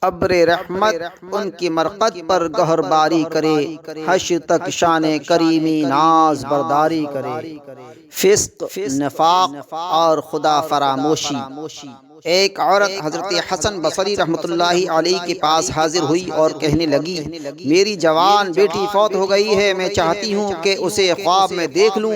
ابر رحمت ان کی مرقد پر گہر باری کرے، حشر تک شان کریمی ناز برداری کرے۔ فسق، نفاق اور خدا فراموشی۔ ایک عورت حضرت حسن بصری رحمۃ اللہ علیہ کے پاس حاضر ہوئی اور کہنے لگی، میری جوان بیٹی فوت ہو گئی ہے، میں چاہتی ہوں کہ اسے خواب میں دیکھ لوں،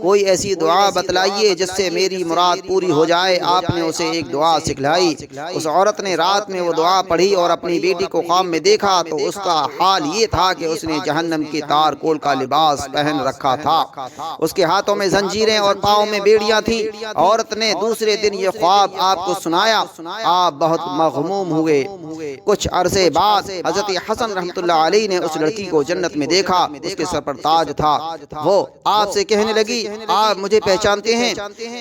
کوئی ایسی دعا بتلائیے جس سے میری مراد پوری ہو جائے۔ آپ نے اسے ایک دعا سکھلائی۔ اس عورت نے رات میں وہ دعا پڑھی اور اپنی بیٹی کو خواب میں دیکھا تو اس کا حال یہ تھا کہ اس نے جہنم کی تار کول کا لباس پہن رکھا تھا، اس کے ہاتھوں میں زنجیریں اور پاؤں میں بیڑیاں تھیں۔ عورت نے دوسرے دن یہ خواب آپ کو سنایا، آپ بہت مغموم ہوئے۔ کچھ عرصے بعد حضرت حسن رحمۃ اللہ علیہ نے اس لڑکی کو جنت میں دیکھا، اس کے سر پر تاج تھا۔ وہ آپ سے کہنے لگی، آپ مجھے پہچانتے ہیں؟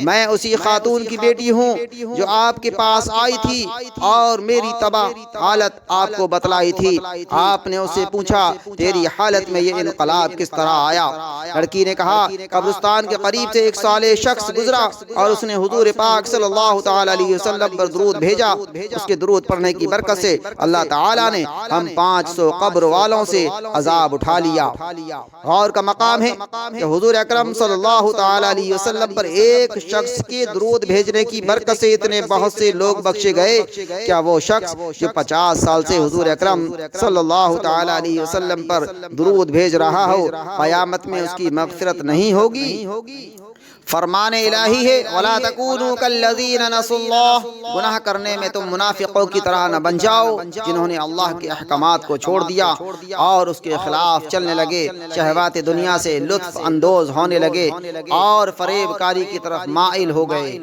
میں اسی خاتون کی بیٹی ہوں جو آپ کے پاس آئی تھی اور میری تباہ حالت آپ کو بتلائی تھی۔ آپ نے اس سے پوچھا، تیری حالت میں یہ انقلاب کس طرح آیا؟ لڑکی نے کہا، قبرستان کے قریب سے ایک صالح شخص گزرا اور اس نے حضور پاک صلی اللہ تعالی علیہ وسلم پر درود بھیجا۔ اس کے درود پڑھنے کی برکت سے اللہ تعالیٰ نے ہم 500 قبر والوں سے عذاب اٹھا لیا۔ غور کا مقام ہے کہ حضور اکرم صلی اللہ تعالی علیہ وسلم پر ایک شخص کے درود بھیجنے کی برکت سے اتنے بہت سے لوگ بخشے گئے۔ کیا وہ شخص جو 50 سال سے حضور اکرم صلی اللہ تعالی علیہ وسلم پر درود بھیج رہا ہو، قیامت میں اس کی مغفرت نہیں ہوگی؟ فرمان الہی ہے، وَلَا تَكُونُوا كَالَّذِينَ نَسُوا اللَّهَ۔ گناہ کرنے میں تم منافقوں کی طرح نہ بن جاؤ جنہوں نے اللہ کے احکامات کو چھوڑ دیا اور اس کے خلاف چلنے لگے، شہوات دنیا سے لطف اندوز ہونے لگے اور فریب کاری کی طرف مائل ہو گئے۔